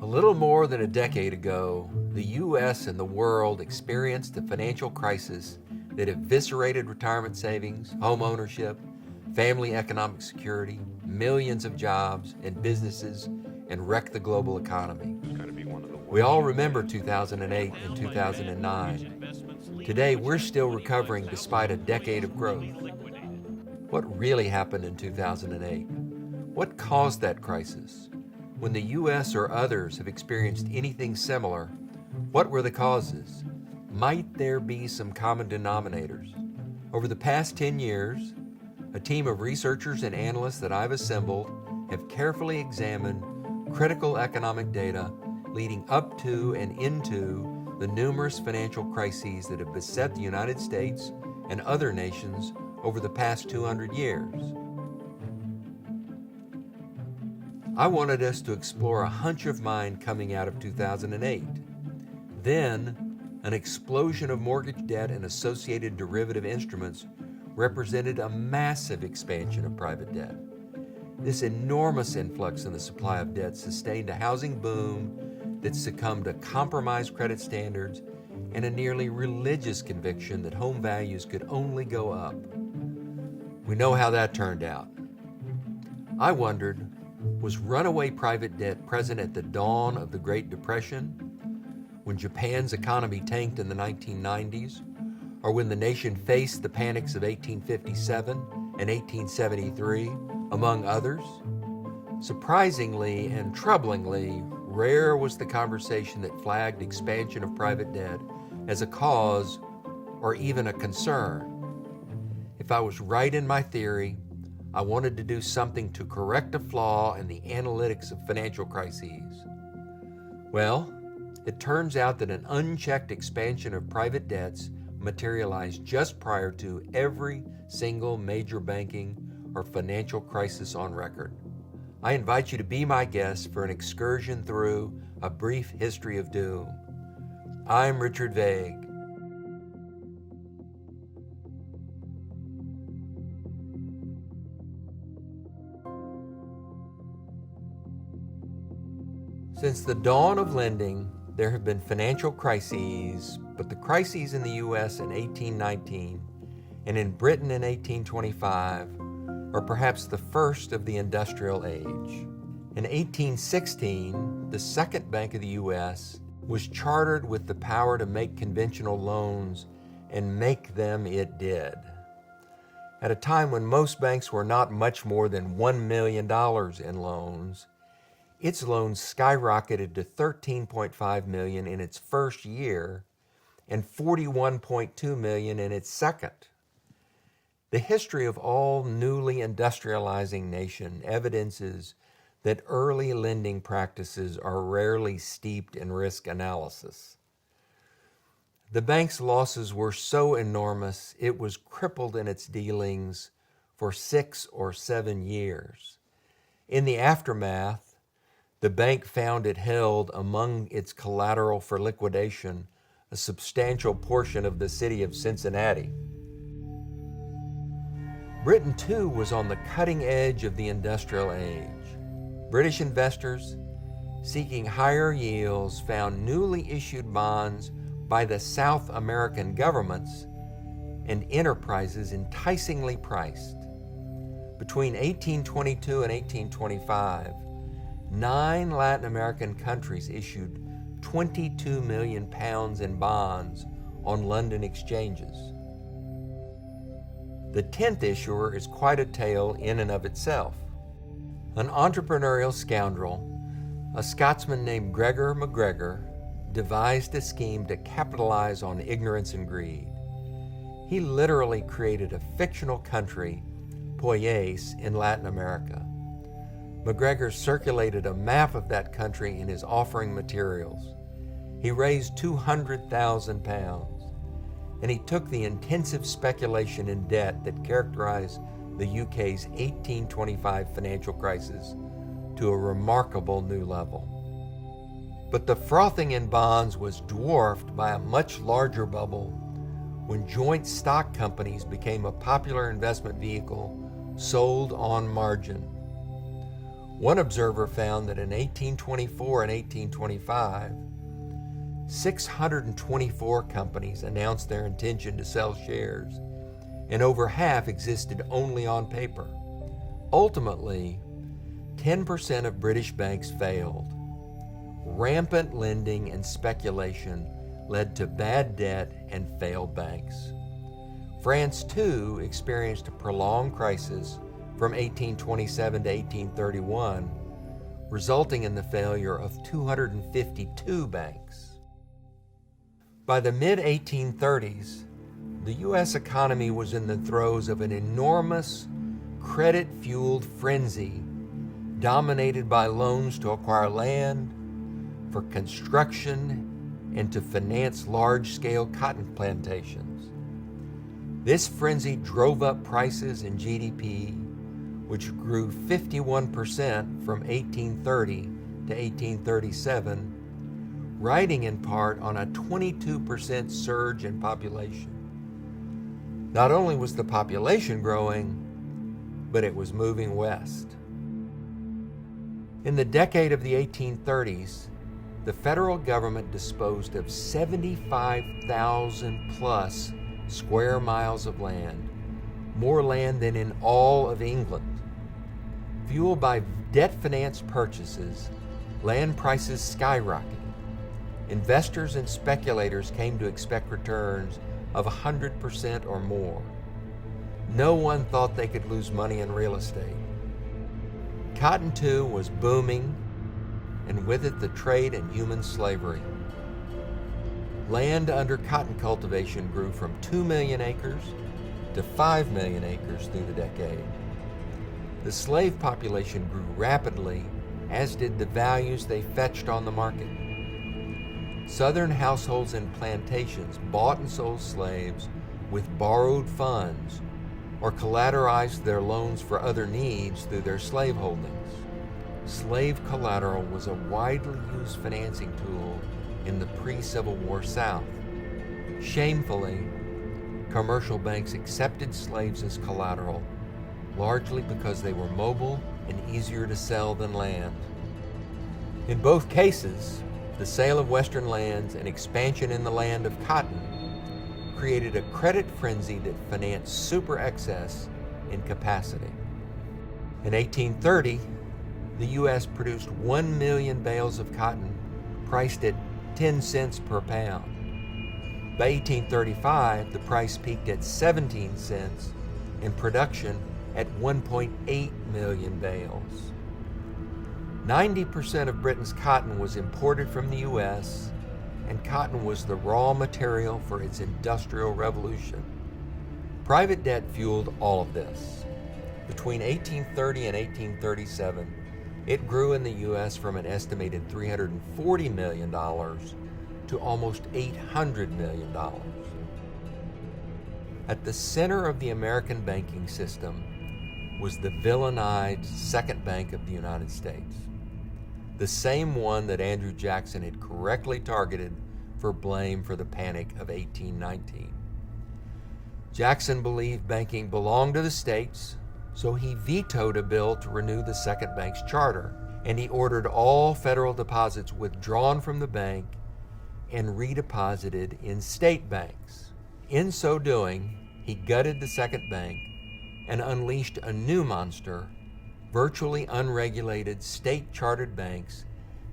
A little more than a decade ago, the U.S. and the world experienced a financial crisis that eviscerated retirement savings, home ownership, family economic security, millions of jobs and businesses, and wrecked the global economy. We all remember 2008 and 2009. Today, we're still recovering despite a decade of growth. What really happened in 2008? What caused that crisis? When the U.S. or others have experienced anything similar, what were the causes? Might there be some common denominators? Over the past 10 years, a team of researchers and analysts that I've assembled have carefully examined critical economic data leading up to and into the numerous financial crises that have beset the United States and other nations over the past 200 years. I wanted us to explore a hunch of mine coming out of 2008. Then, an explosion of mortgage debt and associated derivative instruments represented a massive expansion of private debt. This enormous influx in the supply of debt sustained a housing boom that succumbed to compromised credit standards and a nearly religious conviction that home values could only go up. We know how that turned out. I wondered, was runaway private debt present at the dawn of the Great Depression, when Japan's economy tanked in the 1990s, or when the nation faced the panics of 1857 and 1873, among others? Surprisingly and troublingly, rare was the conversation that flagged expansion of private debt as a cause or even a concern. If I was right in my theory, I wanted to do something to correct a flaw in the analytics of financial crises. Well, it turns out that an unchecked expansion of private debts materialized just prior to every single major banking or financial crisis on record. I invite you to be my guest for an excursion through a brief history of doom. I'm Richard Vague. Since the dawn of lending, there have been financial crises, but the crises in the U.S. in 1819 and in Britain in 1825 are perhaps the first of the industrial age. In 1816, the second bank of the U.S. was chartered with the power to make conventional loans, and make them it did. At a time when most banks were not much more than $1 million in loans, its loans skyrocketed to $13.5 million in its first year and $41.2 million in its second. The history of all newly industrializing nation evidences that early lending practices are rarely steeped in risk analysis. The bank's losses were so enormous, it was crippled in its dealings for 6 or 7 years. In the aftermath, the bank found it held among its collateral for liquidation a substantial portion of the city of Cincinnati. Britain, too, was on the cutting edge of the industrial age. British investors, seeking higher yields, found newly issued bonds by the South American governments and enterprises enticingly priced. Between 1822 and 1825, 9 Latin American countries issued 22 million pounds in bonds on London exchanges. The 10th issuer is quite a tale in and of itself. An entrepreneurial scoundrel, a Scotsman named Gregor MacGregor, devised a scheme to capitalize on ignorance and greed. He literally created a fictional country, Poyais, in Latin America. MacGregor circulated a map of that country in his offering materials. He raised £200,000, and he took the intensive speculation in debt that characterized the UK's 1825 financial crisis to a remarkable new level. But the frothing in bonds was dwarfed by a much larger bubble when joint stock companies became a popular investment vehicle sold on margin. One observer found that in 1824 and 1825, 624 companies announced their intention to sell shares, and over half existed only on paper. Ultimately, 10% of British banks failed. Rampant lending and speculation led to bad debt and failed banks. France, too, experienced a prolonged crisis from 1827 to 1831, resulting in the failure of 252 banks. By the mid-1830s, the U.S. economy was in the throes of an enormous credit-fueled frenzy dominated by loans to acquire land, for construction, and to finance large-scale cotton plantations. This frenzy drove up prices and GDP, which grew 51% from 1830 to 1837, riding in part on a 22% surge in population. Not only was the population growing, but it was moving west. In the decade of the 1830s, the federal government disposed of 75,000 plus square miles of land, more land than in all of England. Fueled by debt-financed purchases, land prices skyrocketed. Investors and speculators came to expect returns of 100% or more. No one thought they could lose money in real estate. Cotton, too, was booming, and with it the trade in human slavery. Land under cotton cultivation grew from 2 million acres to 5 million acres through the decade. The slave population grew rapidly, as did the values they fetched on the market. Southern households and plantations bought and sold slaves with borrowed funds or collateralized their loans for other needs through their slave holdings. Slave collateral was a widely used financing tool in the pre-Civil War South. Shamefully, commercial banks accepted slaves as collateral, largely because they were mobile and easier to sell than land. In both cases, the sale of Western lands and expansion in the land of cotton created a credit frenzy that financed super excess in capacity. In 1830, the U.S. produced 1 million bales of cotton priced at 10 cents per pound. By 1835, the price peaked at 17 cents and production at 1.8 million bales. 90% of Britain's cotton was imported from the U.S., and cotton was the raw material for its industrial revolution. Private debt fueled all of this. Between 1830 and 1837, it grew in the U.S. from an estimated $340 million to almost $800 million. At the center of the American banking system was the villainized Second Bank of the United States, the same one that Andrew Jackson had correctly targeted for blame for the Panic of 1819. Jackson believed banking belonged to the states, so he vetoed a bill to renew the Second Bank's charter, and he ordered all federal deposits withdrawn from the bank and redeposited in state banks. In so doing, he gutted the Second Bank and unleashed a new monster, virtually unregulated state-chartered banks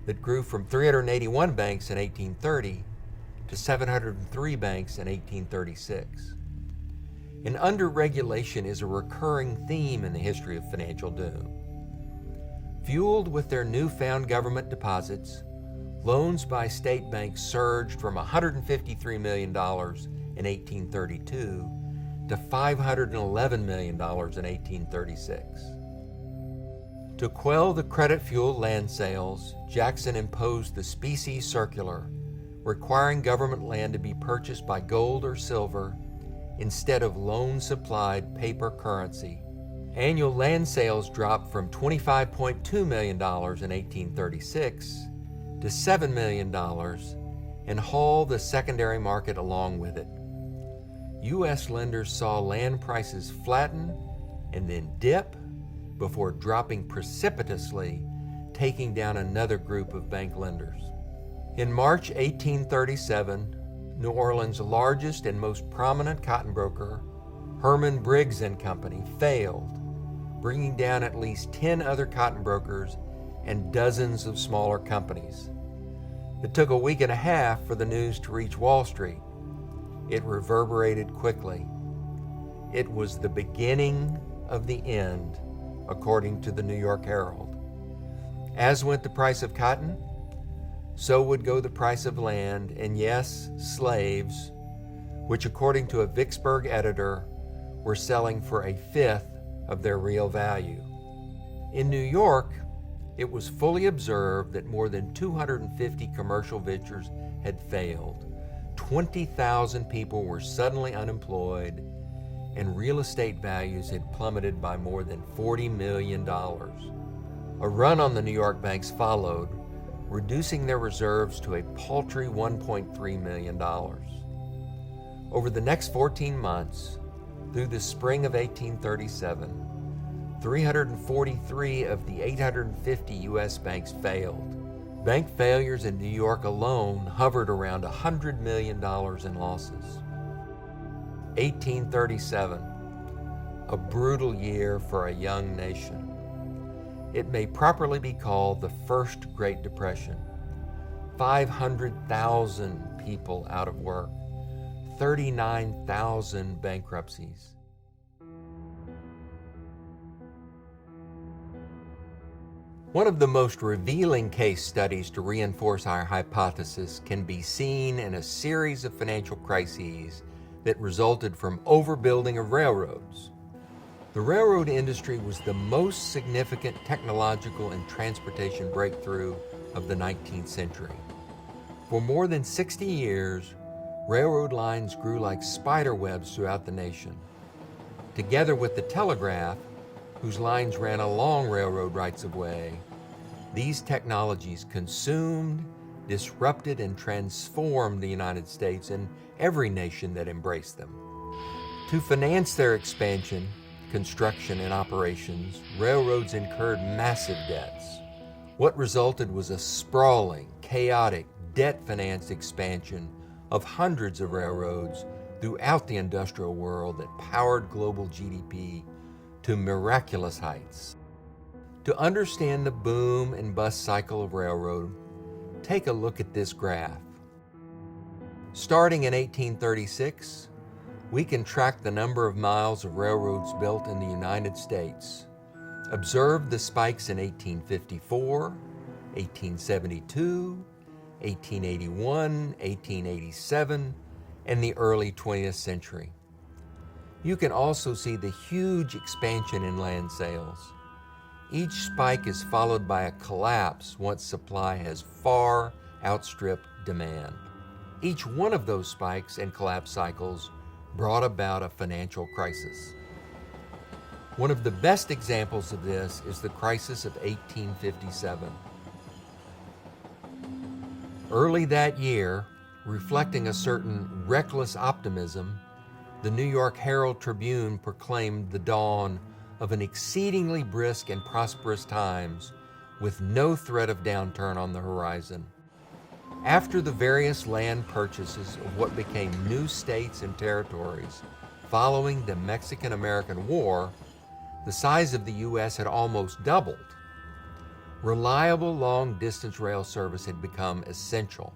that grew from 381 banks in 1830 to 703 banks in 1836. And under-regulation is a recurring theme in the history of financial doom. Fueled with their newfound government deposits, loans by state banks surged from $153 million in 1832 to $511 million in 1836. To quell the credit-fueled land sales, Jackson imposed the Specie Circular, requiring government land to be purchased by gold or silver instead of loan-supplied paper currency. Annual land sales dropped from $25.2 million in 1836 to $7 million and hauled the secondary market along with it. U.S. lenders saw land prices flatten and then dip before dropping precipitously, taking down another group of bank lenders. In March 1837, New Orleans' largest and most prominent cotton broker, Herman Briggs and Company, failed, bringing down at least 10 other cotton brokers and dozens of smaller companies. It took a week and a half for the news to reach Wall Street. It reverberated quickly. It was the beginning of the end, according to the New York Herald. As went the price of cotton, so would go the price of land, and yes, slaves, which according to a Vicksburg editor, were selling for a fifth of their real value. In New York, it was fully observed that more than 250 commercial ventures had failed. 20,000 people were suddenly unemployed, and real estate values had plummeted by more than $40 million. A run on the New York banks followed, reducing their reserves to a paltry $1.3 million. Over the next 14 months, through the spring of 1837, 343 of the 850 U.S. banks failed. Bank failures in New York alone hovered around $100 million in losses. 1837, a brutal year for a young nation. It may properly be called the First Great Depression. 500,000 people out of work, 39,000 bankruptcies. One of the most revealing case studies to reinforce our hypothesis can be seen in a series of financial crises that resulted from overbuilding of railroads. The railroad industry was the most significant technological and transportation breakthrough of the 19th century. For more than 60 years, railroad lines grew like spider webs throughout the nation. Together with the telegraph, whose lines ran along railroad rights-of-way, these technologies consumed, disrupted, and transformed the United States and every nation that embraced them. To finance their expansion, construction, and operations, railroads incurred massive debts. What resulted was a sprawling, chaotic, debt-financed expansion of hundreds of railroads throughout the industrial world that powered global GDP to miraculous heights. To understand the boom and bust cycle of railroad, take a look at this graph. Starting in 1836, we can track the number of miles of railroads built in the United States. Observe the spikes in 1854, 1872, 1881, 1887, and the early 20th century. You can also see the huge expansion in land sales. Each spike is followed by a collapse once supply has far outstripped demand. Each one of those spikes and collapse cycles brought about a financial crisis. One of the best examples of this is the crisis of 1857. Early that year, reflecting a certain reckless optimism, the New York Herald Tribune proclaimed the dawn of an exceedingly brisk and prosperous times with no threat of downturn on the horizon. After the various land purchases of what became new states and territories following the Mexican-American War, the size of the U.S. had almost doubled. Reliable long-distance rail service had become essential.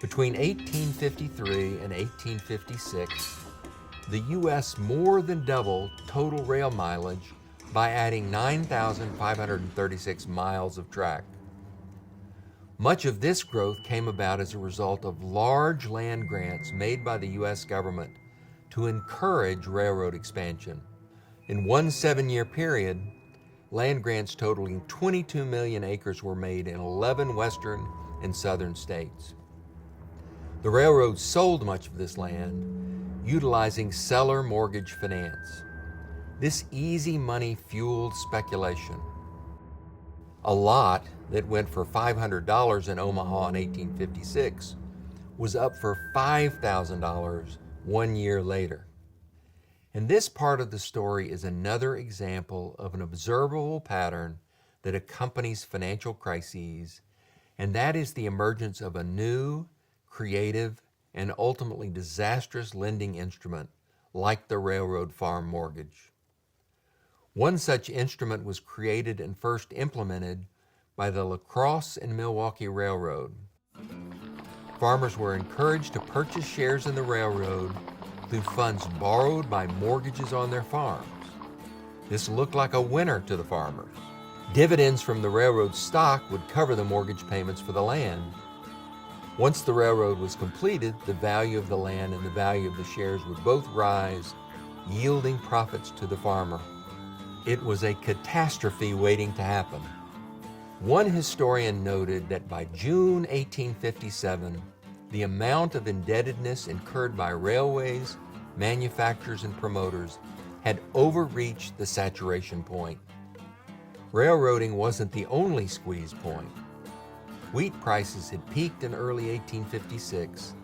Between 1853 and 1856, the U.S. more than doubled total rail mileage by adding 9,536 miles of track. Much of this growth came about as a result of large land grants made by the U.S. government to encourage railroad expansion. In one 7-year period, land grants totaling 22 million acres were made in 11 western and southern states. The railroads sold much of this land, utilizing seller mortgage finance. This easy money fueled speculation. A lot that went for $500 in Omaha in 1856 was up for $5,000 1 year later. And this part of the story is another example of an observable pattern that accompanies financial crises, and that is the emergence of a new, creative, and ultimately disastrous lending instrument like the railroad farm mortgage. One such instrument was created and first implemented by the La Crosse and Milwaukee Railroad. Farmers were encouraged to purchase shares in the railroad through funds borrowed by mortgages on their farms. This looked like a winner to the farmers. Dividends from the railroad stock would cover the mortgage payments for the land. Once the railroad was completed, the value of the land and the value of the shares would both rise, yielding profits to the farmer. It was a catastrophe waiting to happen. One historian noted that by June 1857, the amount of indebtedness incurred by railways, manufacturers, and promoters had overreached the saturation point. Railroading wasn't the only squeeze point. Wheat prices had peaked in early 1856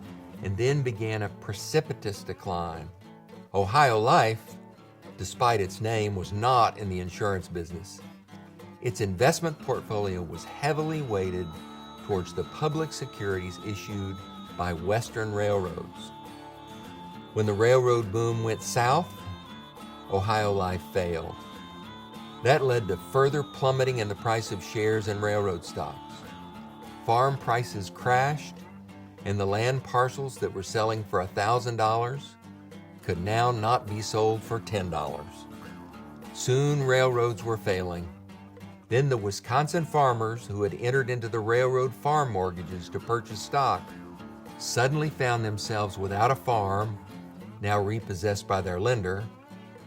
and then began a precipitous decline. Ohio Life, despite its name, was not in the insurance business. Its investment portfolio was heavily weighted towards the public securities issued by Western railroads. When the railroad boom went south, Ohio Life failed. That led to further plummeting in the price of shares and railroad stocks. Farm prices crashed, and the land parcels that were selling for $1,000 could now not be sold for $10. Soon railroads were failing. Then the Wisconsin farmers who had entered into the railroad farm mortgages to purchase stock suddenly found themselves without a farm, now repossessed by their lender,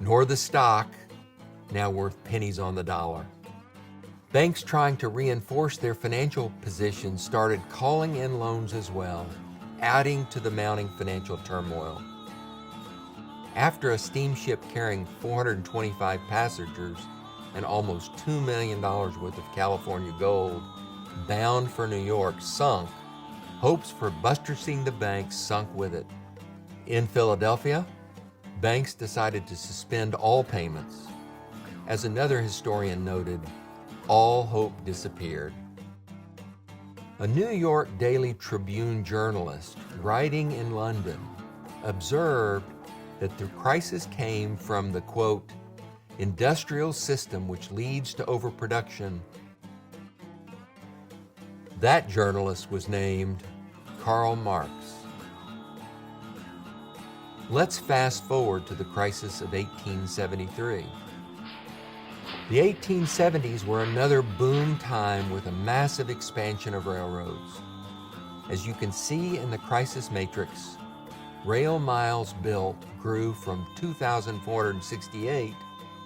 nor the stock, now worth pennies on the dollar. Banks trying to reinforce their financial position started calling in loans as well, adding to the mounting financial turmoil. After a steamship carrying 425 passengers and almost $2 million worth of California gold bound for New York sunk, hopes for buttressing the banks sunk with it. In Philadelphia, banks decided to suspend all payments. As another historian noted, all hope disappeared. A New York Daily Tribune journalist writing in London observed that the crisis came from the, quote, industrial system which leads to overproduction. That journalist was named Karl Marx. Let's fast forward to the crisis of 1873. The 1870s were another boom time with a massive expansion of railroads. As you can see in the crisis matrix, rail miles built grew from 2,468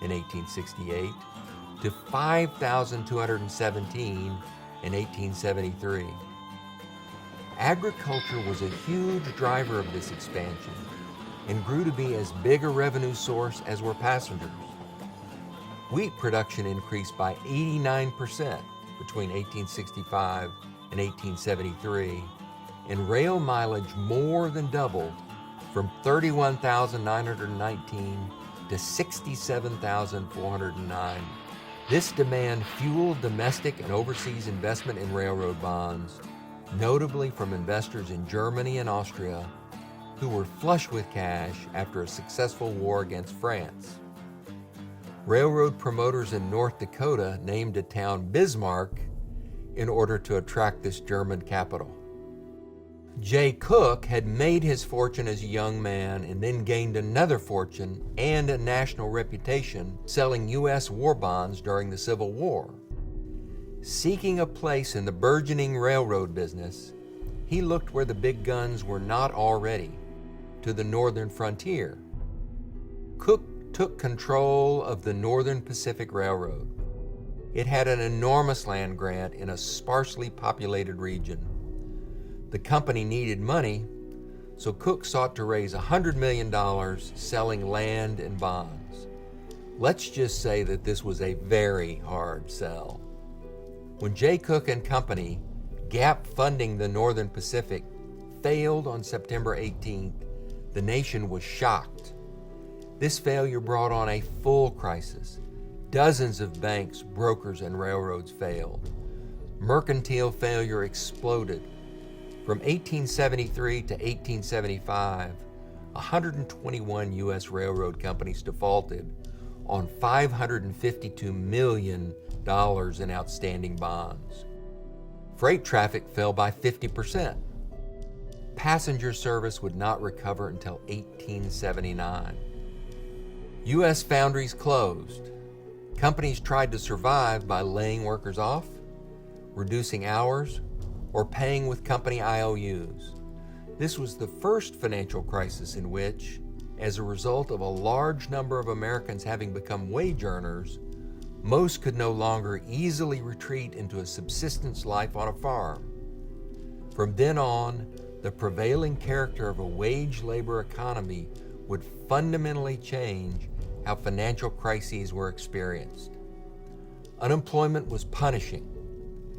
in 1868 to 5,217 in 1873. Agriculture was a huge driver of this expansion and grew to be as big a revenue source as were passengers. Wheat production increased by 89% between 1865 and 1873, and rail mileage more than doubled from 31,919 to 67,409. This demand fueled domestic and overseas investment in railroad bonds, notably from investors in Germany and Austria, who were flush with cash after a successful war against France. Railroad promoters in North Dakota named a town Bismarck in order to attract this German capital. Jay Cooke had made his fortune as a young man and then gained another fortune and a national reputation selling U.S. war bonds during the Civil War. Seeking a place in the burgeoning railroad business, he looked where the big guns were not already, to the northern frontier. Cooke took control of the Northern Pacific Railroad. It had an enormous land grant in a sparsely populated region. The company needed money, so Cooke sought to raise $100 million selling land and bonds. Let's just say that this was a very hard sell. When Jay Cooke and Company, gap funding the Northern Pacific, failed on September 18th, the nation was shocked. This failure brought on a full crisis. Dozens of banks, brokers, and railroads failed. Mercantile failure exploded. From 1873 to 1875, 121 U.S. railroad companies defaulted on $552 million in outstanding bonds. Freight traffic fell by 50%. Passenger service would not recover until 1879. U.S. foundries closed. Companies tried to survive by laying workers off, reducing hours, or paying with company IOUs. This was the first financial crisis in which, as a result of a large number of Americans having become wage earners, most could no longer easily retreat into a subsistence life on a farm. From then on, the prevailing character of a wage labor economy would fundamentally change how financial crises were experienced. Unemployment was punishing.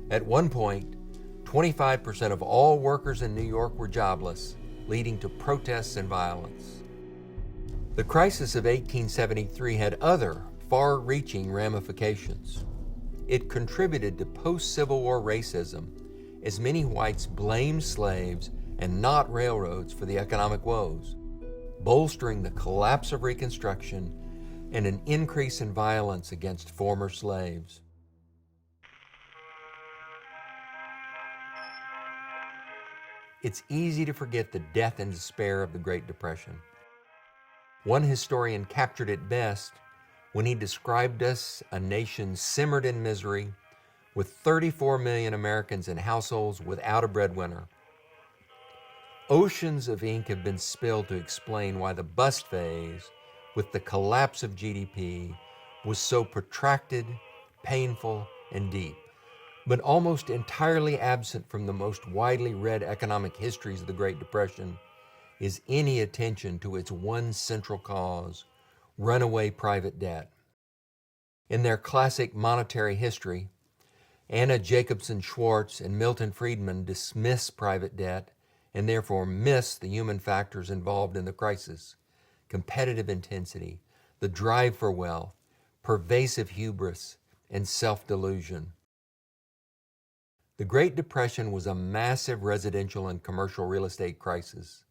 At one point, 25% of all workers in New York were jobless, leading to protests and violence. The crisis of 1873 had other, far-reaching ramifications. It contributed to post-Civil War racism, as many whites blamed slaves and not railroads for the economic woes, bolstering the collapse of Reconstruction and an increase in violence against former slaves. It's easy to forget the death and despair of the Great Depression. One historian captured it best when he described us a nation simmered in misery, with 34 million Americans in households without a breadwinner. Oceans of ink have been spilled to explain why the bust phase, with the collapse of GDP, was so protracted, painful, and deep. But almost entirely absent from the most widely read economic histories of the Great Depression is any attention to its one central cause, runaway private debt. In their classic monetary history, Anna Jacobson Schwartz and Milton Friedman dismiss private debt and therefore miss the human factors involved in the crisis: competitive intensity, the drive for wealth, pervasive hubris, and self-delusion. The Great Depression was a massive residential and commercial real estate crisis.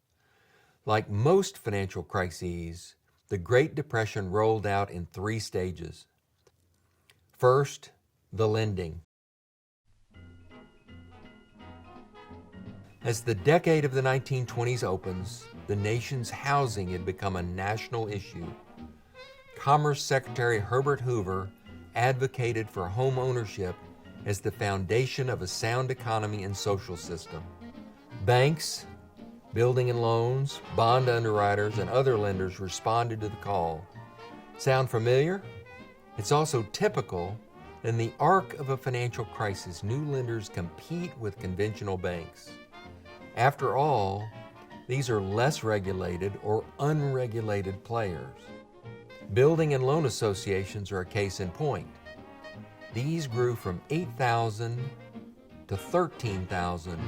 Like most financial crises, the Great Depression rolled out in 3 stages. First, the lending. As the decade of the 1920s opens, the nation's housing had become a national issue. Commerce Secretary Herbert Hoover advocated for home ownership as the foundation of a sound economy and social system. Banks, building and loans, bond underwriters, and other lenders responded to the call. Sound familiar? It's also typical that in the arc of a financial crisis, new lenders compete with conventional banks. After all, these are less regulated or unregulated players. Building and loan associations are a case in point. These grew from 8,000 to 13,000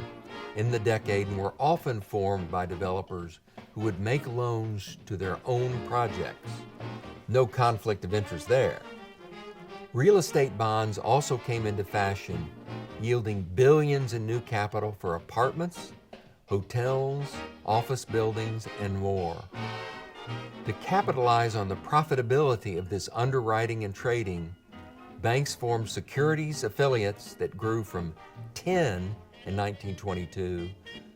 in the decade and were often formed by developers who would make loans to their own projects. No conflict of interest there. Real estate bonds also came into fashion, yielding billions in new capital for apartments, hotels, office buildings, and more. To capitalize on the profitability of this underwriting and trading, banks formed securities affiliates that grew from 10 in 1922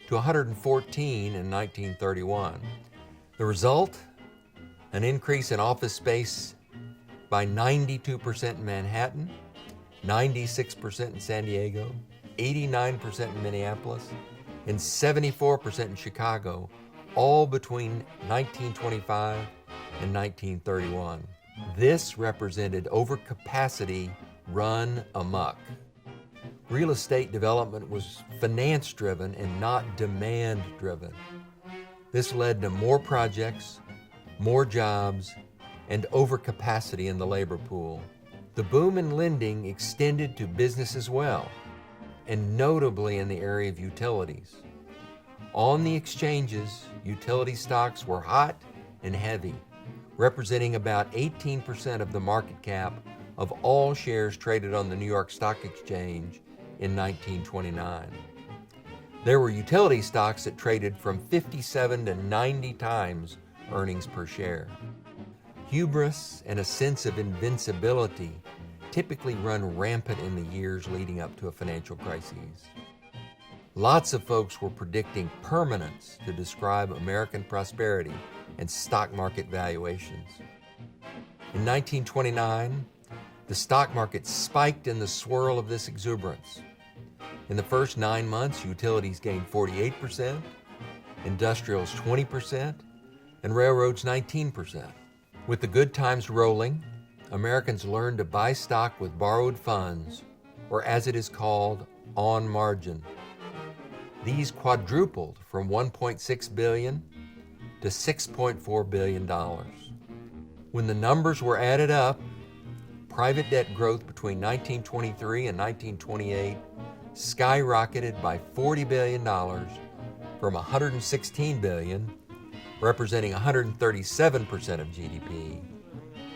to 114 in 1931. The result? An increase in office space by 92% in Manhattan, 96% in San Diego, 89% in Minneapolis, and 74% in Chicago, all between 1925 and 1931. This represented overcapacity run amok. Real estate development was finance-driven and not demand-driven. This led to more projects, more jobs, and overcapacity in the labor pool. The boom in lending extended to business as well, and notably in the area of utilities. On the exchanges, utility stocks were hot and heavy, representing about 18% of the market cap of all shares traded on the New York Stock Exchange in 1929. There were utility stocks that traded from 57 to 90 times earnings per share. Hubris and a sense of invincibility typically run rampant in the years leading up to a financial crisis. Lots of folks were predicting permanence to describe American prosperity and stock market valuations. In 1929, the stock market spiked in the swirl of this exuberance. In the first 9 months, utilities gained 48%, industrials 20%, and railroads 19%. With the good times rolling, Americans learned to buy stock with borrowed funds, or as it is called, on margin. These quadrupled from $1.6 billion to $6.4 billion. When the numbers were added up, private debt growth between 1923 and 1928 skyrocketed by $40 billion from $116 billion, representing 137% of GDP,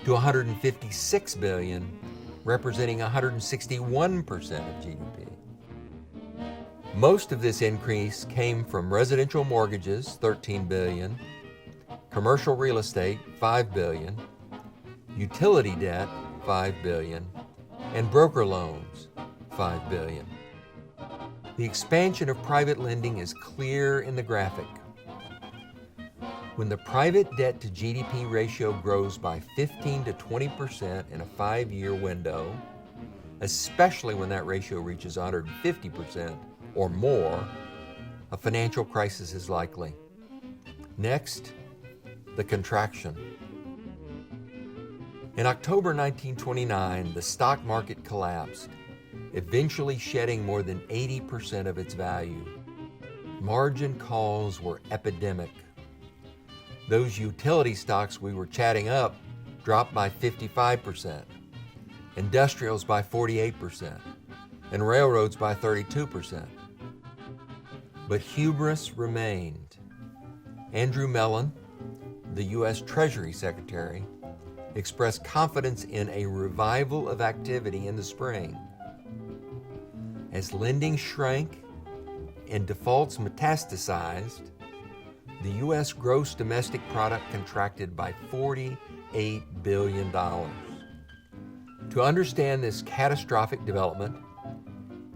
to $156 billion, representing 161% of GDP. Most of this increase came from residential mortgages, $13 billion, commercial real estate, $5 billion, utility debt, $5 billion, and broker loans, $5 billion. The expansion of private lending is clear in the graphic. When the private debt to GDP ratio grows by 15 to 20% in a 5-year window, especially when that ratio reaches 150% or more, a financial crisis is likely. Next, the contraction. In October 1929, the stock market collapsed, eventually shedding more than 80% of its value. Margin calls were epidemic. Those utility stocks we were chatting up dropped by 55%, industrials by 48%, and railroads by 32%. But hubris remained. Andrew Mellon, the U.S. Treasury Secretary, expressed confidence in a revival of activity in the spring. As lending shrank and defaults metastasized, the U.S. gross domestic product contracted by $48 billion. To understand this catastrophic development,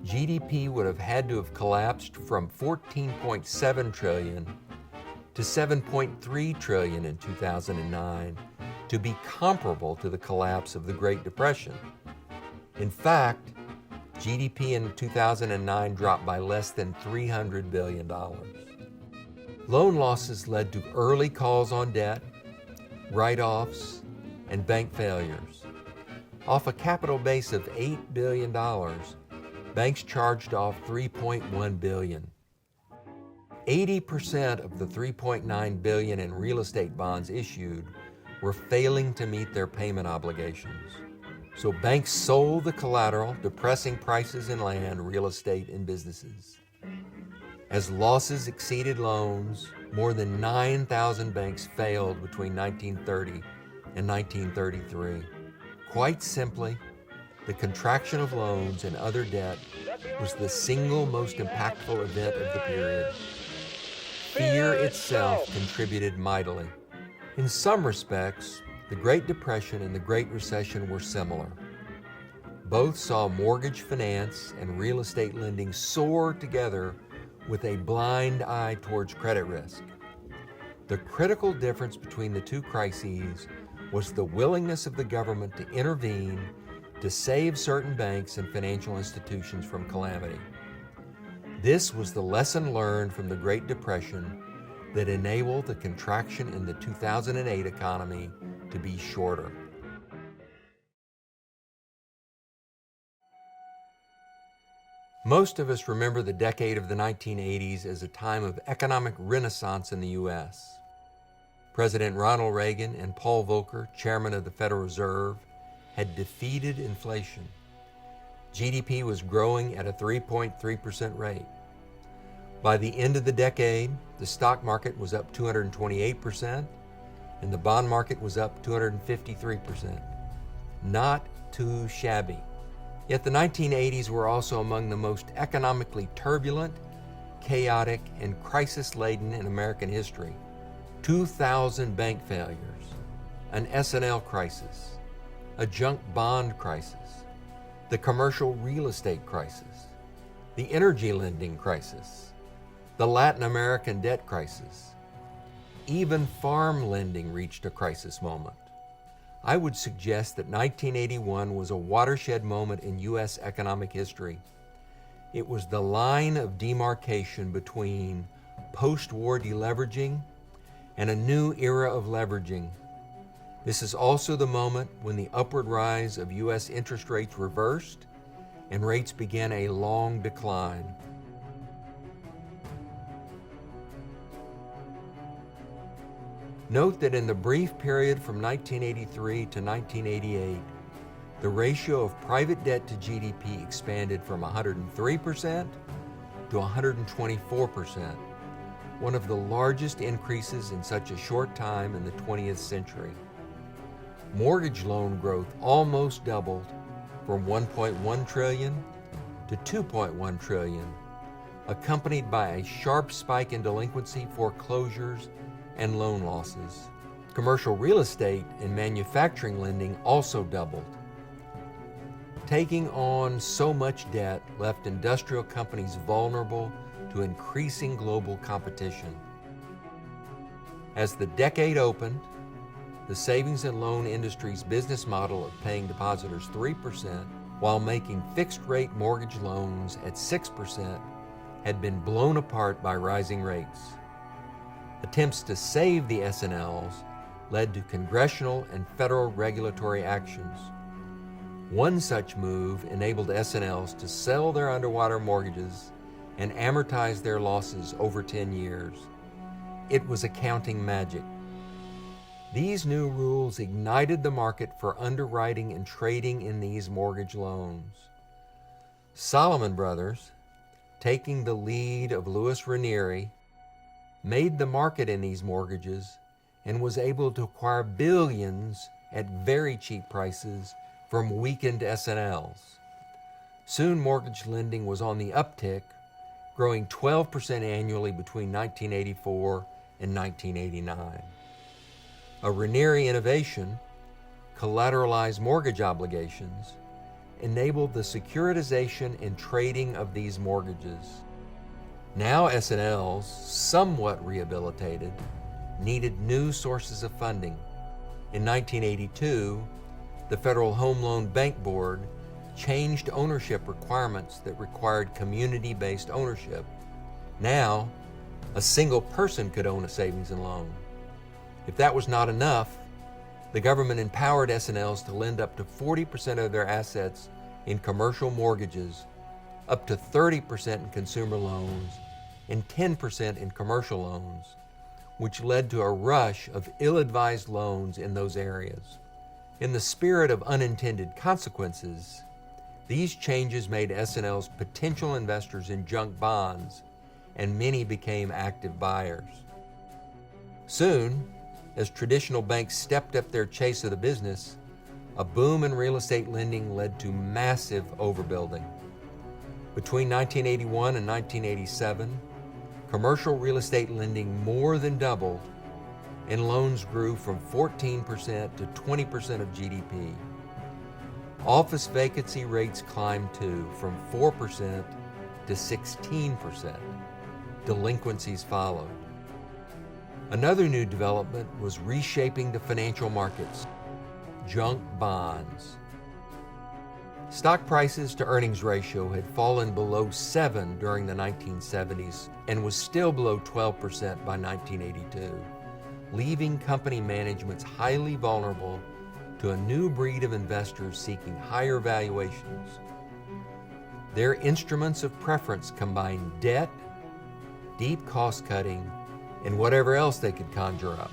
GDP would have had to have collapsed from $14.7 trillion to $7.3 trillion in 2009 to be comparable to the collapse of the Great Depression. In fact, GDP in 2009 dropped by less than $300 billion. Loan losses led to early calls on debt, write-offs, and bank failures. Off a capital base of $8 billion, banks charged off $3.1 billion. 80% of the $3.9 billion in real estate bonds issued were failing to meet their payment obligations. So banks sold the collateral, depressing prices in land, real estate, and businesses. As losses exceeded loans, more than 9,000 banks failed between 1930 and 1933. Quite simply, the contraction of loans and other debt was the single most impactful event of the period. Fear itself contributed mightily. In some respects, the Great Depression and the Great Recession were similar. Both saw mortgage finance and real estate lending soar together with a blind eye towards credit risk. The critical difference between the two crises was the willingness of the government to intervene to save certain banks and financial institutions from calamity. This was the lesson learned from the Great Depression that enabled the contraction in the 2008 economy to be shorter. Most of us remember the decade of the 1980s as a time of economic renaissance in the U.S. President Ronald Reagan and Paul Volcker, chairman of the Federal Reserve, had defeated inflation. GDP was growing at a 3.3% rate. By the end of the decade, the stock market was up 228%, and the bond market was up 253%. Not too shabby. Yet the 1980s were also among the most economically turbulent, chaotic, and crisis-laden in American history. 2,000 bank failures, an S&L crisis, a junk bond crisis, the commercial real estate crisis, the energy lending crisis, the Latin American debt crisis. Even farm lending reached a crisis moment. I would suggest that 1981 was a watershed moment in U.S. economic history. It was the line of demarcation between post-war deleveraging and a new era of leveraging. This is also the moment when the upward rise of U.S. interest rates reversed and rates began a long decline. Note that in the brief period from 1983 to 1988, the ratio of private debt to GDP expanded from 103% to 124%, one of the largest increases in such a short time in the 20th century. Mortgage loan growth almost doubled from 1.1 trillion to 2.1 trillion, accompanied by a sharp spike in delinquency, foreclosures, and loan losses. Commercial real estate and manufacturing lending also doubled. Taking on so much debt left industrial companies vulnerable to increasing global competition. As the decade opened, the savings and loan industry's business model of paying depositors 3% while making fixed-rate mortgage loans at 6% had been blown apart by rising rates. Attempts to save the S&Ls led to congressional and federal regulatory actions. One such move enabled S&Ls to sell their underwater mortgages and amortize their losses over 10 years. It was accounting magic. These new rules ignited the market for underwriting and trading in these mortgage loans. Salomon Brothers, taking the lead of Louis Ranieri, made the market in these mortgages and was able to acquire billions at very cheap prices from weakened S&Ls. Soon mortgage lending was on the uptick, growing 12% annually between 1984 and 1989. A Ranieri innovation, collateralized mortgage obligations, enabled the securitization and trading of these mortgages. Now S&Ls, somewhat rehabilitated, needed new sources of funding. In 1982, the Federal Home Loan Bank Board changed ownership requirements that required community-based ownership. Now, a single person could own a savings and loan. If that was not enough, the government empowered S&Ls to lend up to 40% of their assets in commercial mortgages, up to 30% in consumer loans, and 10% in commercial loans, which led to a rush of ill-advised loans in those areas. In the spirit of unintended consequences, these changes made S&Ls potential investors in junk bonds, and many became active buyers. Soon, as traditional banks stepped up their chase of the business, a boom in real estate lending led to massive overbuilding. Between 1981 and 1987, commercial real estate lending more than doubled, and loans grew from 14% to 20% of GDP. Office vacancy rates climbed too, from 4% to 16%. Delinquencies followed. Another new development was reshaping the financial markets: junk bonds. Stock prices to earnings ratio had fallen below 7 during the 1970s and was still below 12% by 1982, leaving company managements highly vulnerable to a new breed of investors seeking higher valuations. Their instruments of preference combined debt, deep cost cutting, and whatever else they could conjure up.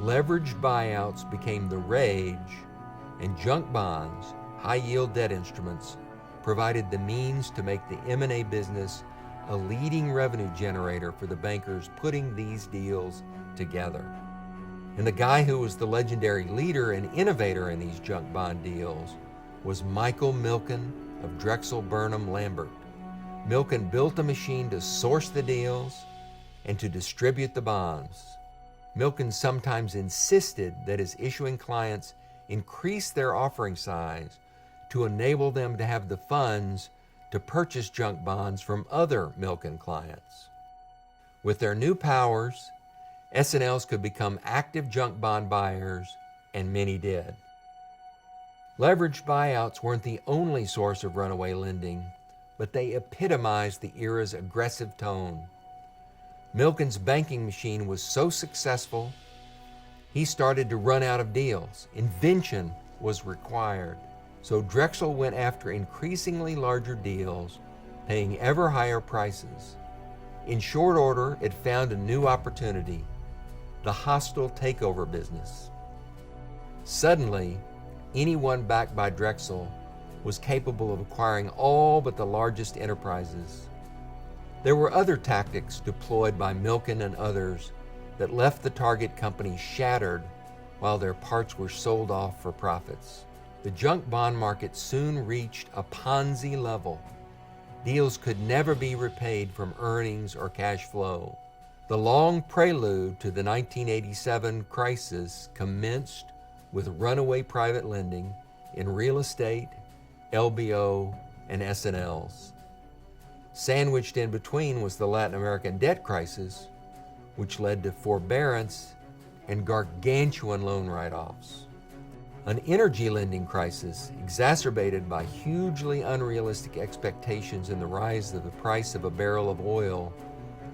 Leveraged buyouts became the rage, and junk bonds, high-yield debt instruments, provided the means to make the M&A business a leading revenue generator for the bankers putting these deals together. And the guy who was the legendary leader and innovator in these junk bond deals was Michael Milken of Drexel Burnham Lambert. Milken built a machine to source the deals and to distribute the bonds. Milken sometimes insisted that his issuing clients increase their offering size to enable them to have the funds to purchase junk bonds from other Milken clients. With their new powers, S&Ls could become active junk bond buyers, and many did. Leveraged buyouts weren't the only source of runaway lending, but they epitomized the era's aggressive tone. Milken's banking machine was so successful, he started to run out of deals. Invention was required. So Drexel went after increasingly larger deals, paying ever higher prices. In short order, it found a new opportunity: the hostile takeover business. Suddenly, anyone backed by Drexel was capable of acquiring all but the largest enterprises. There were other tactics deployed by Milken and others that left the target company shattered while their parts were sold off for profits. The junk bond market soon reached a Ponzi level. Deals could never be repaid from earnings or cash flow. The long prelude to the 1987 crisis commenced with runaway private lending in real estate, LBO, and S&Ls. Sandwiched in between was the Latin American debt crisis, which led to forbearance and gargantuan loan write-offs. An energy lending crisis, exacerbated by hugely unrealistic expectations in the rise of the price of a barrel of oil,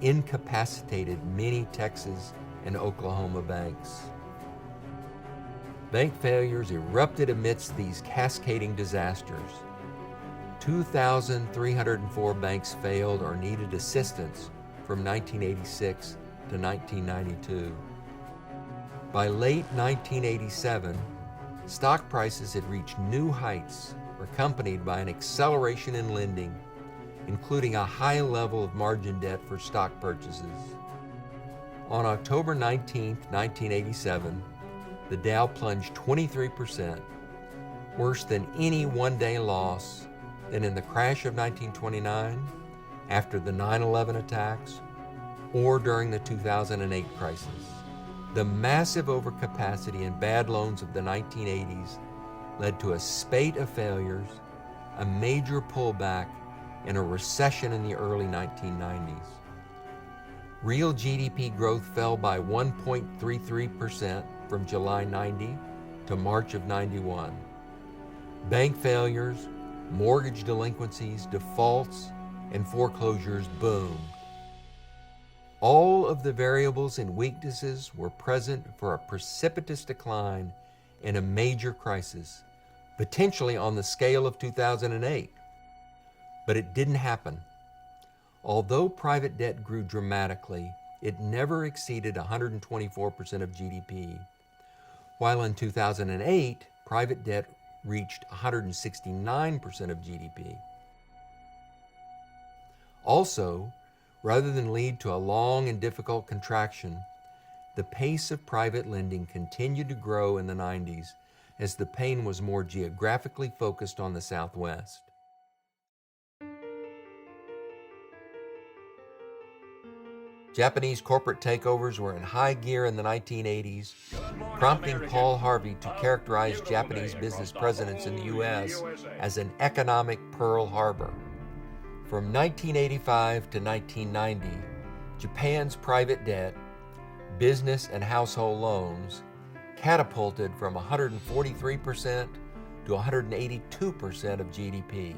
incapacitated many Texas and Oklahoma banks. Bank failures erupted amidst these cascading disasters. 2,304 banks failed or needed assistance from 1986 to 1992. By late 1987, stock prices had reached new heights, accompanied by an acceleration in lending, including a high level of margin debt for stock purchases. On October 19, 1987, the Dow plunged 23%, worse than any one-day loss than in the crash of 1929, after the 9/11 attacks, or during the 2008 crisis. The massive overcapacity and bad loans of the 1980s led to a spate of failures, a major pullback, and a recession in the early 1990s. Real GDP growth fell by 1.33% from July 90 to March of 91. Bank failures, mortgage delinquencies, defaults, and foreclosures boomed. All of the variables and weaknesses were present for a precipitous decline in a major crisis, potentially on the scale of 2008. But it didn't happen. Although private debt grew dramatically, it never exceeded 124% of GDP, while in 2008, private debt reached 169% of GDP. Also, rather than lead to a long and difficult contraction, the pace of private lending continued to grow in the 90s as the pain was more geographically focused on the Southwest. Japanese corporate takeovers were in high gear in the 1980s, prompting Paul Harvey to characterize Japanese business presidents in the U.S. as an economic Pearl Harbor. From 1985 to 1990, Japan's private debt, business and household loans, catapulted from 143% to 182% of GDP,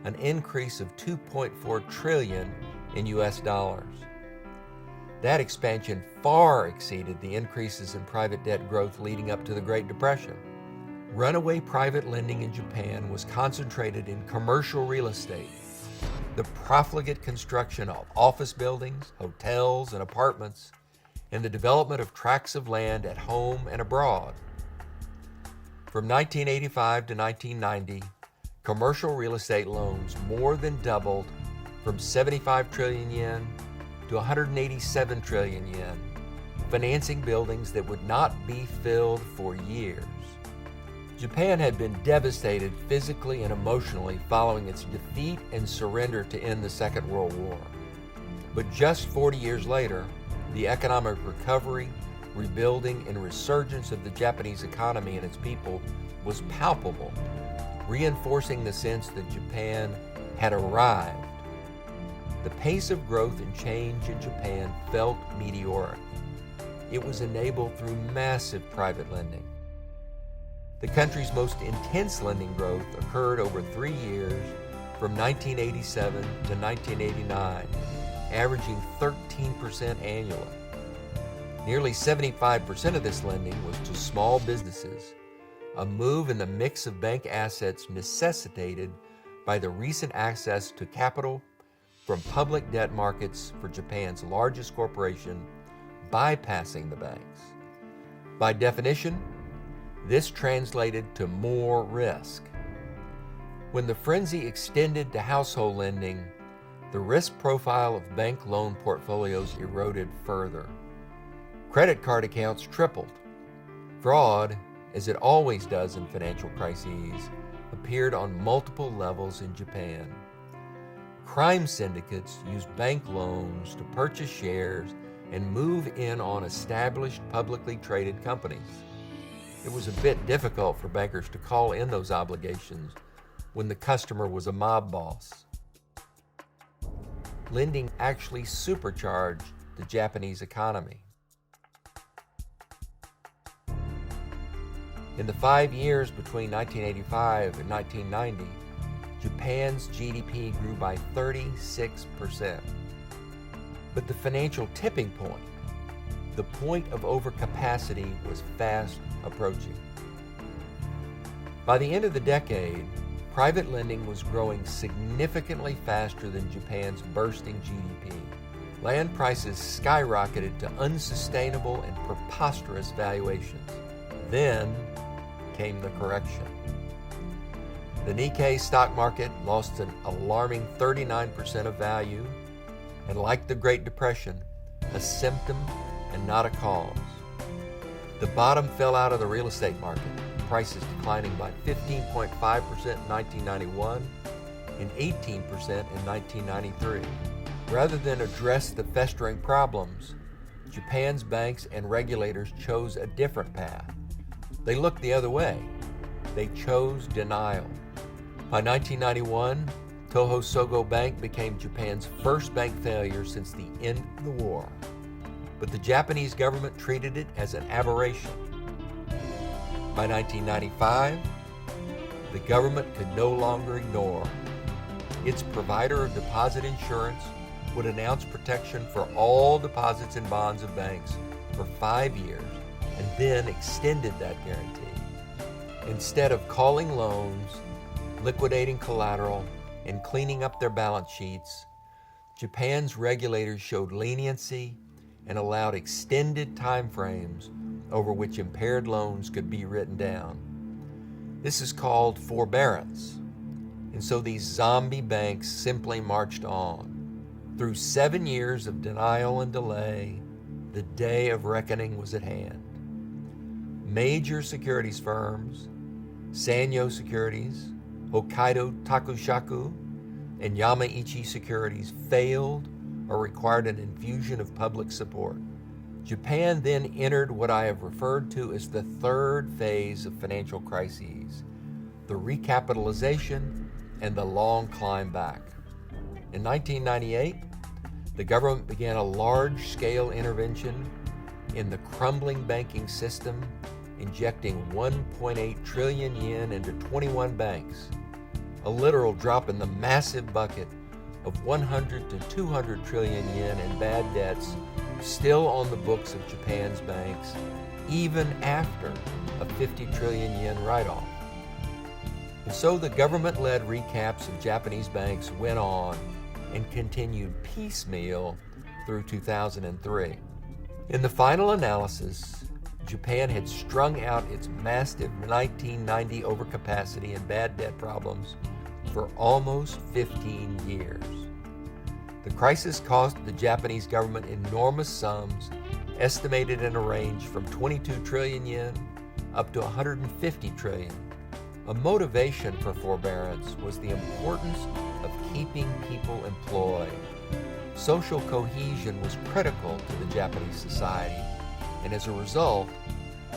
an increase of $2.4 trillion in U.S. dollars. That expansion far exceeded the increases in private debt growth leading up to the Great Depression. Runaway private lending in Japan was concentrated in commercial real estate, the profligate construction of office buildings, hotels, and apartments, and the development of tracts of land at home and abroad. From 1985 to 1990, commercial real estate loans more than doubled from 75 trillion yen to 187 trillion yen, financing buildings that would not be filled for years. Japan had been devastated physically and emotionally following its defeat and surrender to end the Second World War. But just 40 years later, the economic recovery, rebuilding, and resurgence of the Japanese economy and its people was palpable, reinforcing the sense that Japan had arrived. The pace of growth and change in Japan felt meteoric. It was enabled through massive private lending. The country's most intense lending growth occurred over 3 years from 1987 to 1989, averaging 13% annually. Nearly 75% of this lending was to small businesses, a move in the mix of bank assets necessitated by the recent access to capital from public debt markets for Japan's largest corporation, bypassing the banks. By definition, this translated to more risk. When the frenzy extended to household lending, the risk profile of bank loan portfolios eroded further. Credit card accounts tripled. Fraud, as it always does in financial crises, appeared on multiple levels in Japan. Crime syndicates used bank loans to purchase shares and move in on established publicly traded companies. It was a bit difficult for bankers to call in those obligations when the customer was a mob boss. Lending actually supercharged the Japanese economy. In the 5 years between 1985 and 1990, Japan's GDP grew by 36%. But the financial tipping point, the point of overcapacity, was fast approaching. By the end of the decade, private lending was growing significantly faster than Japan's bursting GDP. Land prices skyrocketed to unsustainable and preposterous valuations. Then came the correction. The Nikkei stock market lost an alarming 39% of value, and like the Great Depression, a symptom and not a cause. The bottom fell out of the real estate market, prices declining by 15.5% in 1991 and 18% in 1993. Rather than address the festering problems, Japan's banks and regulators chose a different path. They looked the other way. They chose denial. By 1991, Toho Sogo Bank became Japan's first bank failure since the end of the war. But the Japanese government treated it as an aberration. By 1995, the government could no longer ignore. Its provider of deposit insurance would announce protection for all deposits and bonds of banks for 5 years, and then extended that guarantee. Instead of calling loans, liquidating collateral, and cleaning up their balance sheets, Japan's regulators showed leniency and allowed extended time frames over which impaired loans could be written down. This is called forbearance. And so these zombie banks simply marched on. Through 7 years of denial and delay, the day of reckoning was at hand. Major securities firms, Sanyo Securities, Hokkaido Takushaku, and Yamaichi Securities failed or required an infusion of public support. Japan then entered what I have referred to as the third phase of financial crises, the recapitalization and the long climb back. In 1998, the government began a large-scale intervention in the crumbling banking system, injecting 1.8 trillion yen into 21 banks, a literal drop in the massive bucket of 100 to 200 trillion yen in bad debts still on the books of Japan's banks, even after a 50 trillion yen write-off. And so the government-led recaps of Japanese banks went on and continued piecemeal through 2003. In the final analysis, Japan had strung out its massive 1990 overcapacity and bad debt problems for almost 15 years. The crisis cost the Japanese government enormous sums estimated in a range from 22 trillion yen up to 150 trillion. A motivation for forbearance was the importance of keeping people employed. Social cohesion was critical to the Japanese society, and as a result,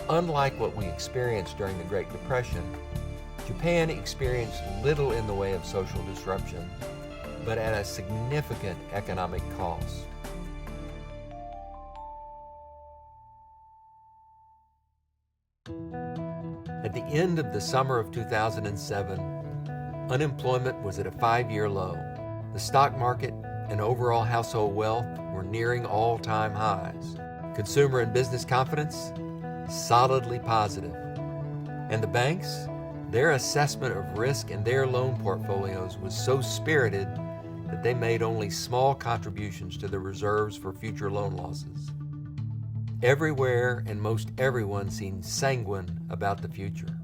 unlike what we experienced during the Great Depression, Japan experienced little in the way of social disruption, but at a significant economic cost. At the end of the summer of 2007, unemployment was at a 5-year low. The stock market and overall household wealth were nearing all-time highs. Consumer and business confidence, solidly positive. And the banks, their assessment of risk in their loan portfolios was so spirited that they made only small contributions to the reserves for future loan losses. Everywhere and most everyone seemed sanguine about the future.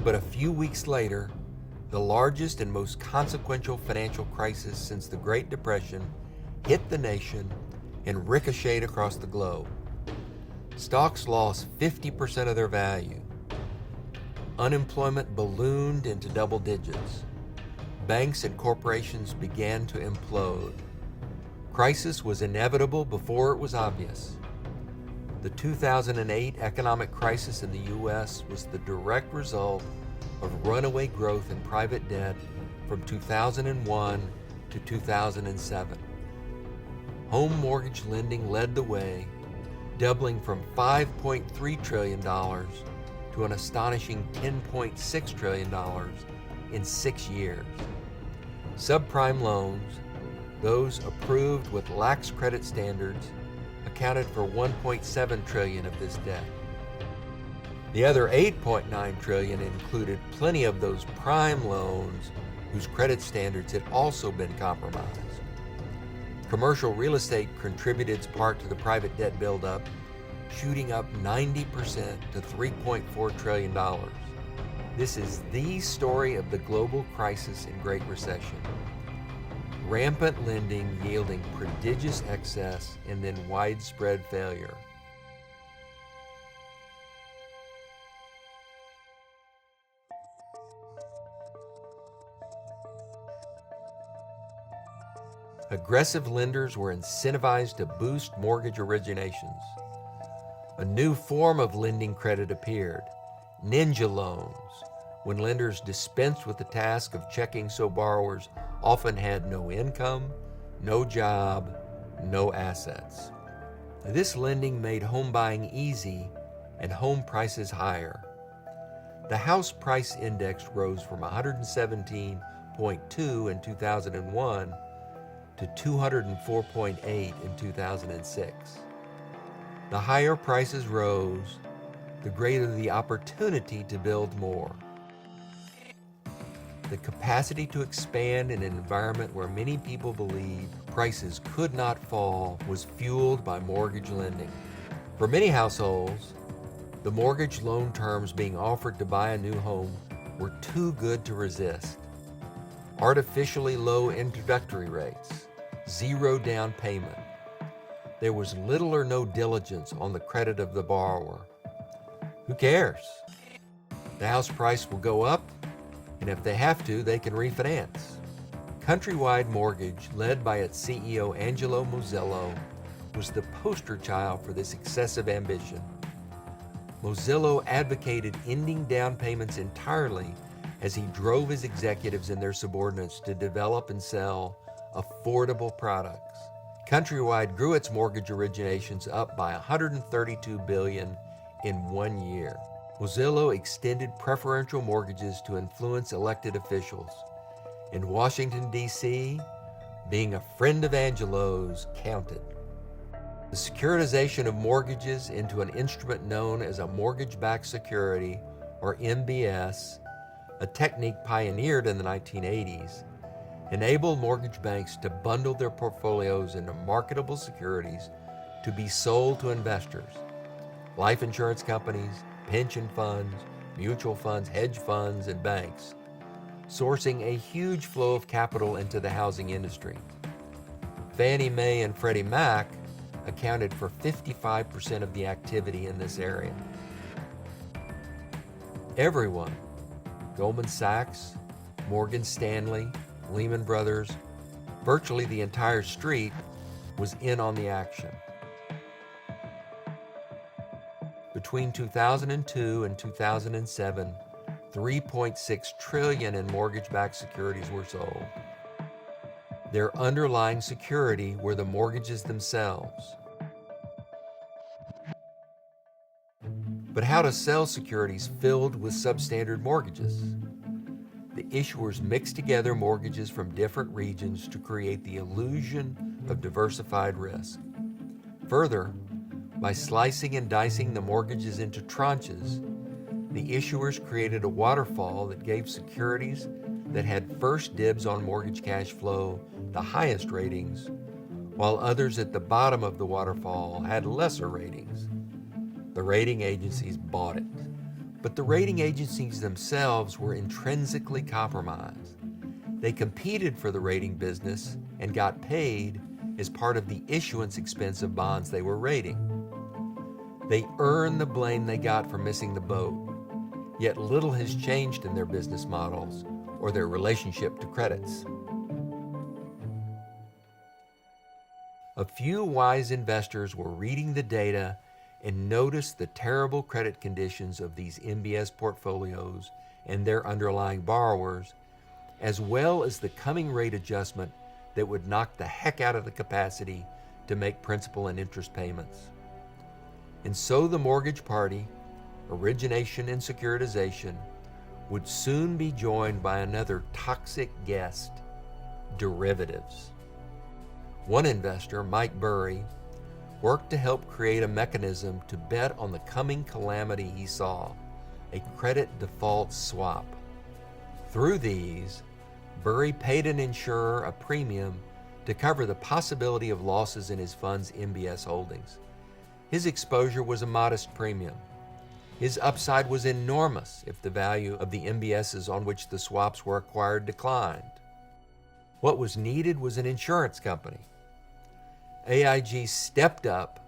But a few weeks later, the largest and most consequential financial crisis since the Great Depression hit the nation and ricocheted across the globe. Stocks lost 50% of their value. Unemployment ballooned into double digits. Banks and corporations began to implode. Crisis was inevitable before it was obvious. The 2008 economic crisis in the U.S. was the direct result of runaway growth in private debt from 2001 to 2007. Home mortgage lending led the way, doubling from $5.3 trillion to an astonishing $10.6 trillion in 6 years. Subprime loans, those approved with lax credit standards, accounted for $1.7 trillion of this debt. The other $8.9 trillion included plenty of those prime loans whose credit standards had also been compromised. Commercial real estate contributed its part to the private debt buildup, shooting up 90% to $3.4 trillion. This is the story of the global crisis and Great Recession. Rampant lending yielding prodigious excess and then widespread failure. Aggressive lenders were incentivized to boost mortgage originations. A new form of lending credit appeared, ninja loans, when lenders dispensed with the task of checking so borrowers often had no income, no job, no assets. This lending made home buying easy and home prices higher. The house price index rose from 117.2 in 2001 to 204.8 in 2006. The higher prices rose, the greater the opportunity to build more. The capacity to expand in an environment where many people believed prices could not fall was fueled by mortgage lending. For many households, the mortgage loan terms being offered to buy a new home were too good to resist. Artificially low introductory rates, zero down payment. There was little or no diligence on the credit of the borrower. Who cares? The house price will go up, and if they have to, they can refinance. Countrywide Mortgage, led by its CEO Angelo Mozillo, was the poster child for this excessive ambition. Mozillo advocated ending down payments entirely as he drove his executives and their subordinates to develop and sell affordable products. Countrywide grew its mortgage originations up by $132 billion in 1 year. Mozillo extended preferential mortgages to influence elected officials. In Washington, D.C., being a friend of Angelo's counted. The securitization of mortgages into an instrument known as a mortgage-backed security, or MBS, a technique pioneered in the 1980s, enabled mortgage banks to bundle their portfolios into marketable securities to be sold to investors, life insurance companies, pension funds, mutual funds, hedge funds, and banks, sourcing a huge flow of capital into the housing industry. Fannie Mae and Freddie Mac accounted for 55% of the activity in this area. Everyone, Goldman Sachs, Morgan Stanley, Lehman Brothers, virtually the entire street was in on the action. Between 2002 and 2007, $3.6 trillion in mortgage-backed securities were sold. Their underlying security were the mortgages themselves. But how to sell securities filled with substandard mortgages? The issuers mixed together mortgages from different regions to create the illusion of diversified risk. Further, by slicing and dicing the mortgages into tranches, the issuers created a waterfall that gave securities that had first dibs on mortgage cash flow the highest ratings, while others at the bottom of the waterfall had lesser ratings. The rating agencies bought it. But the rating agencies themselves were intrinsically compromised. They competed for the rating business and got paid as part of the issuance expense of bonds they were rating. They earned the blame they got for missing the boat, yet little has changed in their business models or their relationship to credits. A few wise investors were reading the data and noticed the terrible credit conditions of these MBS portfolios and their underlying borrowers, as well as the coming rate adjustment that would knock the heck out of the capacity to make principal and interest payments. And so the mortgage party, origination and securitization, would soon be joined by another toxic guest, derivatives. One investor, Mike Burry, worked to help create a mechanism to bet on the coming calamity he saw, a credit default swap. Through these, Burry paid an insurer a premium to cover the possibility of losses in his fund's MBS holdings. His exposure was a modest premium. His upside was enormous if the value of the MBSs on which the swaps were acquired declined. What was needed was an insurance company. AIG stepped up,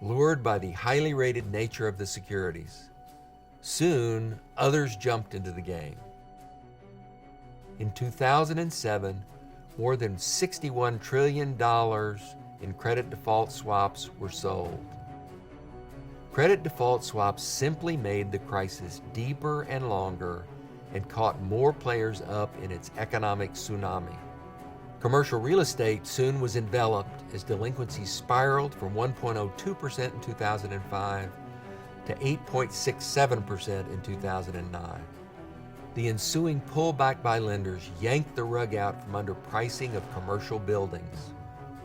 lured by the highly rated nature of the securities. Soon, others jumped into the game. In 2007, more than $61 trillion in credit default swaps were sold. Credit default swaps simply made the crisis deeper and longer and caught more players up in its economic tsunami. Commercial real estate soon was enveloped as delinquencies spiraled from 1.02% in 2005 to 8.67% in 2009. The ensuing pullback by lenders yanked the rug out from under pricing of commercial buildings.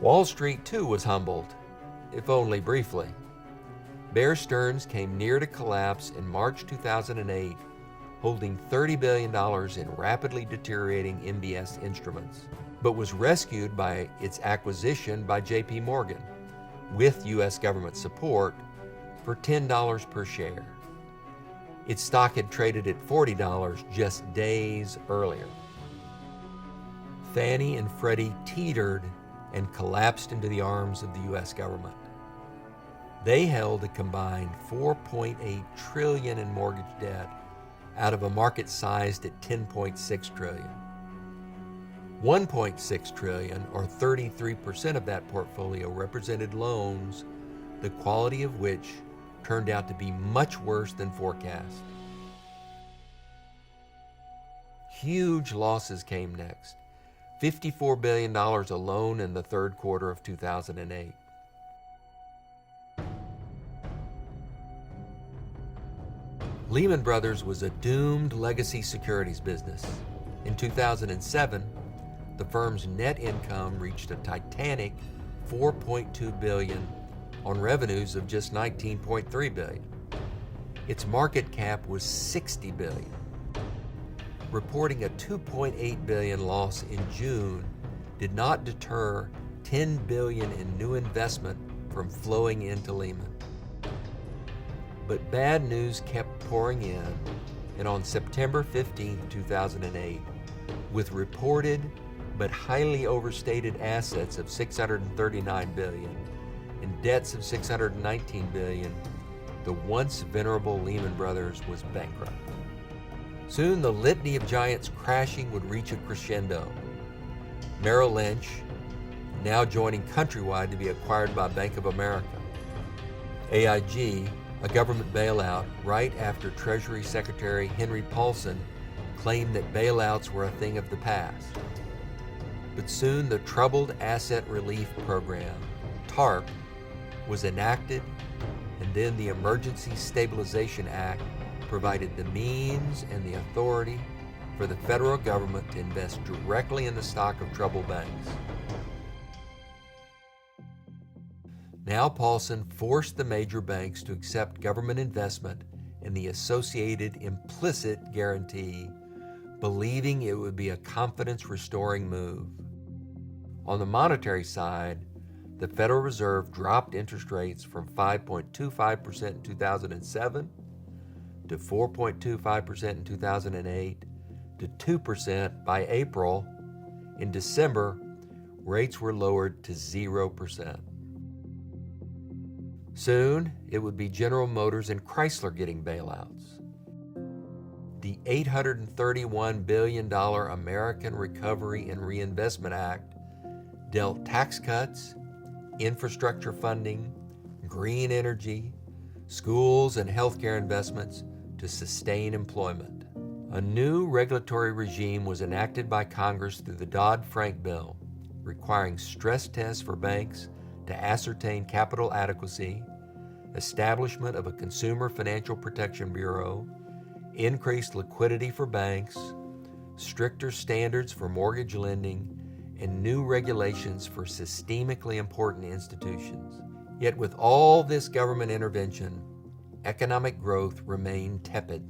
Wall Street too was humbled, if only briefly. Bear Stearns came near to collapse in March 2008, holding $30 billion in rapidly deteriorating MBS instruments, but was rescued by its acquisition by JP Morgan, with U.S. government support, for $10 per share. Its stock had traded at $40 just days earlier. Fannie and Freddie teetered and collapsed into the arms of the U.S. government. They held a combined $4.8 trillion in mortgage debt out of a market sized at $10.6 trillion. $1.6 trillion, or 33% of that portfolio, represented loans, the quality of which turned out to be much worse than forecast. Huge losses came next, $54 billion alone in the third quarter of 2008. Lehman Brothers was a doomed legacy securities business. In 2007, the firm's net income reached a titanic $4.2 billion on revenues of just $19.3 billion. Its market cap was $60 billion. Reporting a $2.8 billion loss in June did not deter $10 billion in new investment from flowing into Lehman. But bad news kept pouring in, and on September 15, 2008, With reported but highly overstated assets of $639 billion and debts of $619 billion, the once venerable Lehman Brothers was bankrupt. Soon the litany of giants crashing would reach a crescendo. Merrill Lynch, now joining Countrywide to be acquired by Bank of America. AIG, a government bailout right after Treasury Secretary Henry Paulson claimed that bailouts were a thing of the past. But soon the Troubled Asset Relief Program, TARP, was enacted, and then the Emergency Stabilization Act provided the means and the authority for the federal government to invest directly in the stock of troubled banks. Now Paulson forced the major banks to accept government investment and the associated implicit guarantee, believing it would be a confidence-restoring move. On the monetary side, the Federal Reserve dropped interest rates from 5.25% in 2007 to 4.25% in 2008 to 2% by April. In December, rates were lowered to 0%. Soon, it would be General Motors and Chrysler getting bailouts. The $831 billion American Recovery and Reinvestment Act dealt tax cuts, infrastructure funding, green energy, schools and healthcare investments to sustain employment. A new regulatory regime was enacted by Congress through the Dodd-Frank bill, requiring stress tests for banks to ascertain capital adequacy, establishment of a Consumer Financial Protection Bureau, increased liquidity for banks, stricter standards for mortgage lending, and new regulations for systemically important institutions. Yet with all this government intervention, economic growth remained tepid.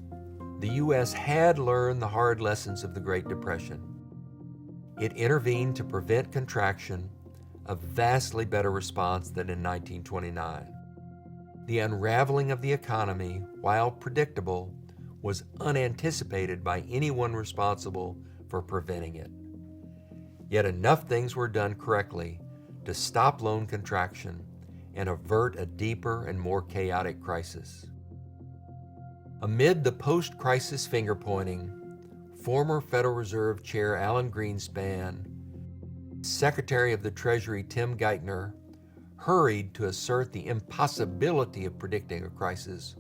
The U.S. had learned the hard lessons of the Great Depression. It intervened to prevent contraction, a vastly better response than in 1929. The unraveling of the economy, while predictable, was unanticipated by anyone responsible for preventing it. Yet enough things were done correctly to stop loan contraction and avert a deeper and more chaotic crisis. Amid the post-crisis finger-pointing, former Federal Reserve Chair Alan Greenspan, Secretary of the Treasury Tim Geithner, hurried to assert the impossibility of predicting a crisis,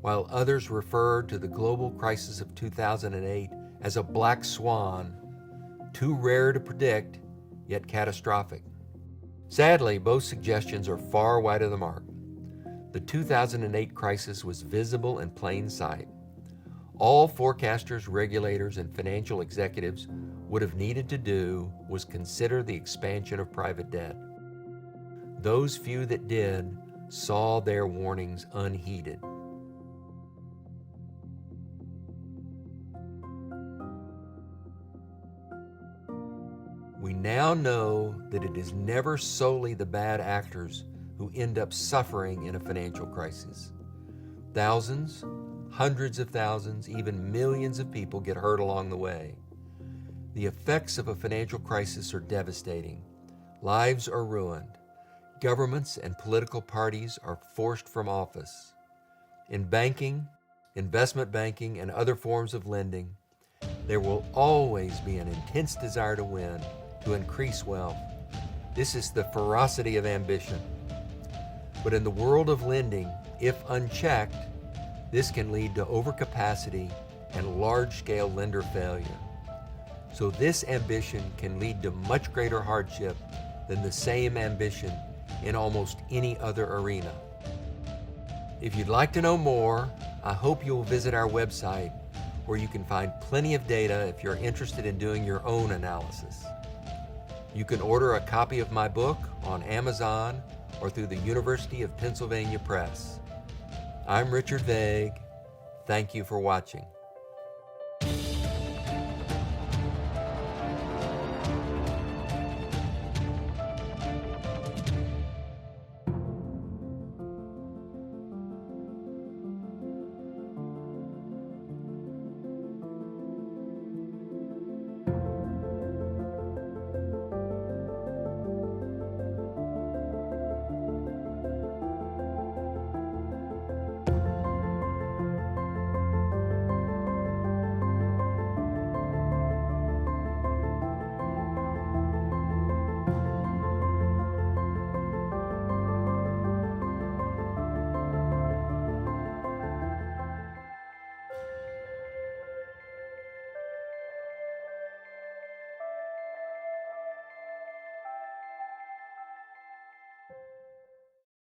while others referred to the global crisis of 2008 as a black swan, too rare to predict, yet catastrophic. Sadly, both suggestions are far wide of the mark. The 2008 crisis was visible in plain sight. All forecasters, regulators, and financial executives would have needed to do was consider the expansion of private debt. Those few that did saw their warnings unheeded. We now know that it is never solely the bad actors who end up suffering in a financial crisis. Thousands, hundreds of thousands, even millions of people get hurt along the way. The effects of a financial crisis are devastating. Lives are ruined. Governments and political parties are forced from office. In banking, investment banking, and other forms of lending, there will always be an intense desire to win, to increase wealth. This is the ferocity of ambition. But in the world of lending, if unchecked, this can lead to overcapacity and large-scale lender failure. So this ambition can lead to much greater hardship than the same ambition in almost any other arena. If you'd like to know more, I hope you'll visit our website, where you can find plenty of data if you're interested in doing your own analysis. You can order a copy of my book on Amazon or through the University of Pennsylvania Press. I'm Richard Vague. Thank you for watching.